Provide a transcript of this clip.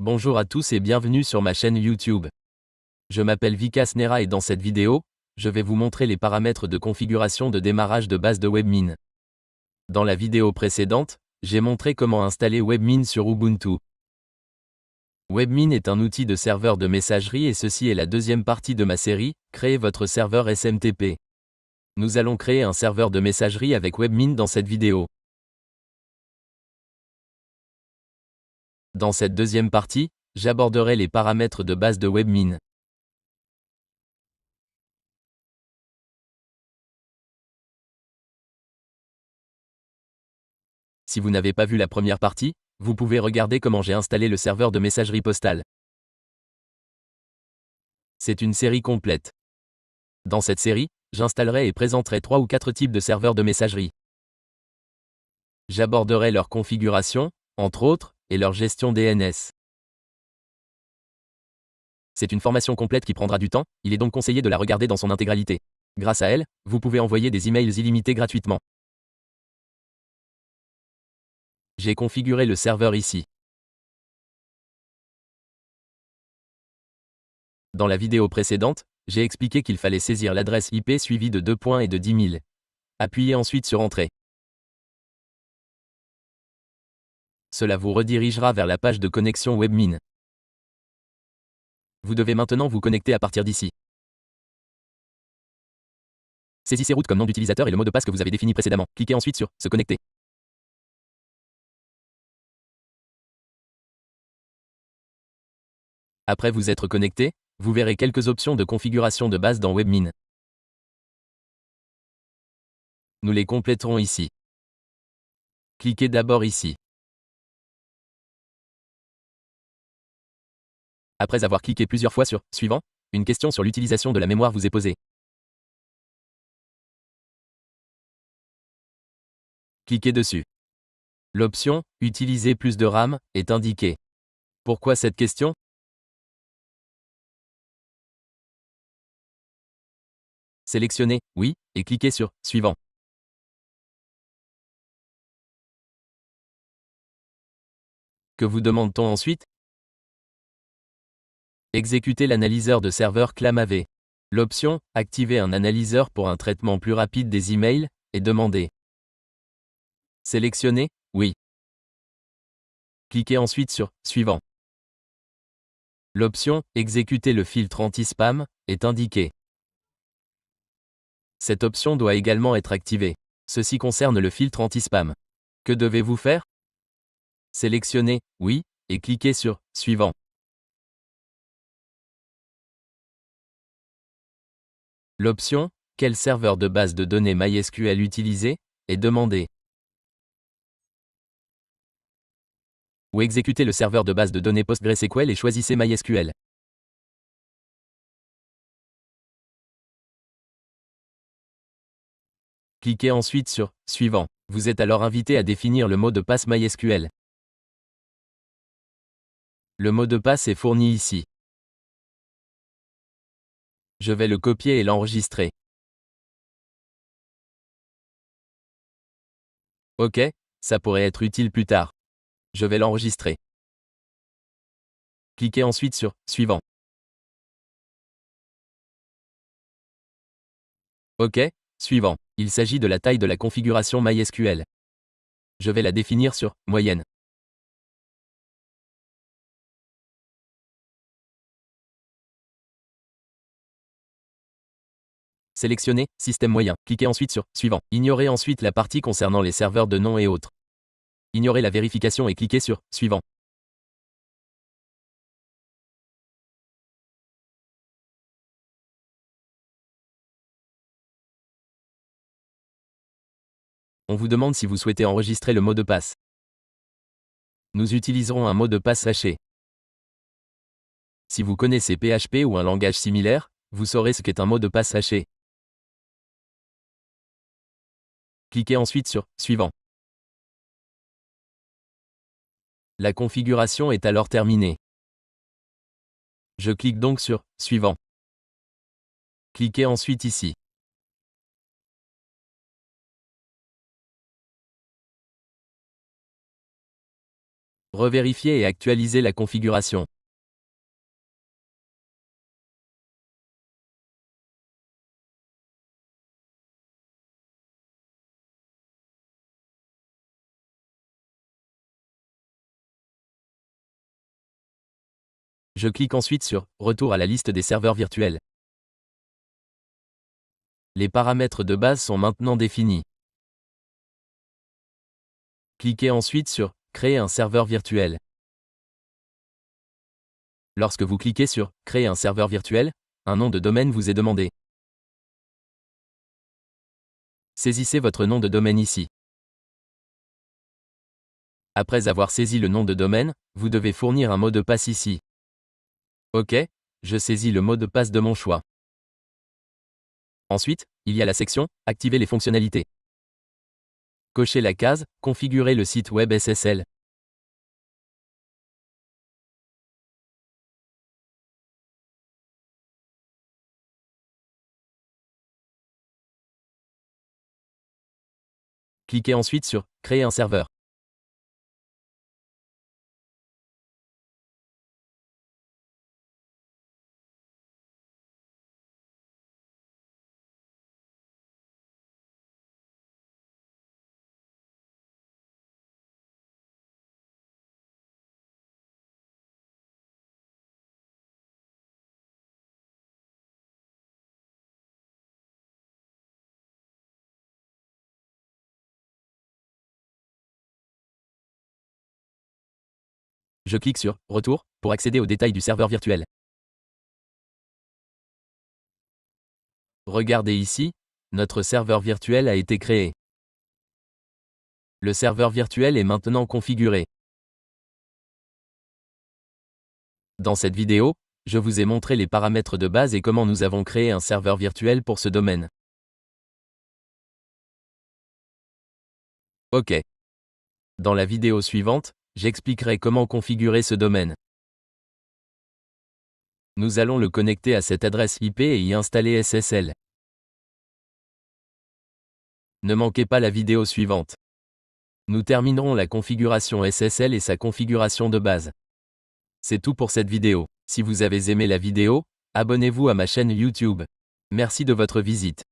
Bonjour à tous et bienvenue sur ma chaîne YouTube. Je m'appelle Vikas Nera et dans cette vidéo, je vais vous montrer les paramètres de configuration de démarrage de base de Webmin. Dans la vidéo précédente, j'ai montré comment installer Webmin sur Ubuntu. Webmin est un outil de serveur de messagerie et ceci est la deuxième partie de ma série, créer votre serveur SMTP. Nous allons créer un serveur de messagerie avec Webmin dans cette vidéo. Dans cette deuxième partie, j'aborderai les paramètres de base de Webmin. Si vous n'avez pas vu la première partie, vous pouvez regarder comment j'ai installé le serveur de messagerie postale. C'est une série complète. Dans cette série, j'installerai et présenterai 3 ou 4 types de serveurs de messagerie. J'aborderai leur configuration, entre autres, et leur gestion DNS. C'est une formation complète qui prendra du temps, il est donc conseillé de la regarder dans son intégralité. Grâce à elle, vous pouvez envoyer des emails illimités gratuitement. J'ai configuré le serveur ici. Dans la vidéo précédente, j'ai expliqué qu'il fallait saisir l'adresse IP suivie de 2 points et de 10 000. Appuyez ensuite sur Entrée. Cela vous redirigera vers la page de connexion Webmin. Vous devez maintenant vous connecter à partir d'ici. Saisissez route comme nom d'utilisateur et le mot de passe que vous avez défini précédemment. Cliquez ensuite sur Se connecter. Après vous être connecté, vous verrez quelques options de configuration de base dans Webmin. Nous les compléterons ici. Cliquez d'abord ici. Après avoir cliqué plusieurs fois sur Suivant, une question sur l'utilisation de la mémoire vous est posée. Cliquez dessus. L'option Utiliser plus de RAM est indiquée. Pourquoi cette question? Sélectionnez Oui et cliquez sur Suivant. Que vous demande-t-on ensuite? Exécuter l'analyseur de serveur ClamAV. L'option Activer un analyseur pour un traitement plus rapide des emails est demandée. Sélectionnez Oui. Cliquez ensuite sur Suivant. L'option Exécuter le filtre anti-spam est indiquée. Cette option doit également être activée. Ceci concerne le filtre anti-spam. Que devez-vous faire? Sélectionnez Oui et cliquez sur Suivant. L'option Quel serveur de base de données MySQL utiliser est demandée. Ou exécutez le serveur de base de données PostgreSQL et choisissez MySQL. Cliquez ensuite sur Suivant. Vous êtes alors invité à définir le mot de passe MySQL. Le mot de passe est fourni ici. Je vais le copier et l'enregistrer. Ok, ça pourrait être utile plus tard. Je vais l'enregistrer. Cliquez ensuite sur Suivant. Ok, suivant. Il s'agit de la taille de la configuration MySQL. Je vais la définir sur Moyenne. Sélectionnez Système moyen. Cliquez ensuite sur Suivant. Ignorez ensuite la partie concernant les serveurs de nom et autres. Ignorez la vérification et cliquez sur Suivant. On vous demande si vous souhaitez enregistrer le mot de passe. Nous utiliserons un mot de passe haché. Si vous connaissez PHP ou un langage similaire, vous saurez ce qu'est un mot de passe haché. Cliquez ensuite sur Suivant. La configuration est alors terminée. Je clique donc sur Suivant. Cliquez ensuite ici. Revérifier et actualiser la configuration. Je clique ensuite sur « Retour à la liste des serveurs virtuels ». Les paramètres de base sont maintenant définis. Cliquez ensuite sur « Créer un serveur virtuel ». Lorsque vous cliquez sur « Créer un serveur virtuel », un nom de domaine vous est demandé. Saisissez votre nom de domaine ici. Après avoir saisi le nom de domaine, vous devez fournir un mot de passe ici. OK, je saisis le mot de passe de mon choix. Ensuite, il y a la section « Activer les fonctionnalités ». Cochez la case « Configurer le site web SSL ». Cliquez ensuite sur « Créer un serveur ». Je clique sur « Retour » pour accéder aux détails du serveur virtuel. Regardez ici, notre serveur virtuel a été créé. Le serveur virtuel est maintenant configuré. Dans cette vidéo, je vous ai montré les paramètres de base et comment nous avons créé un serveur virtuel pour ce domaine. OK. Dans la vidéo suivante, j'expliquerai comment configurer ce domaine. Nous allons le connecter à cette adresse IP et y installer SSL. Ne manquez pas la vidéo suivante. Nous terminerons la configuration SSL et sa configuration de base. C'est tout pour cette vidéo. Si vous avez aimé la vidéo, abonnez-vous à ma chaîne YouTube. Merci de votre visite.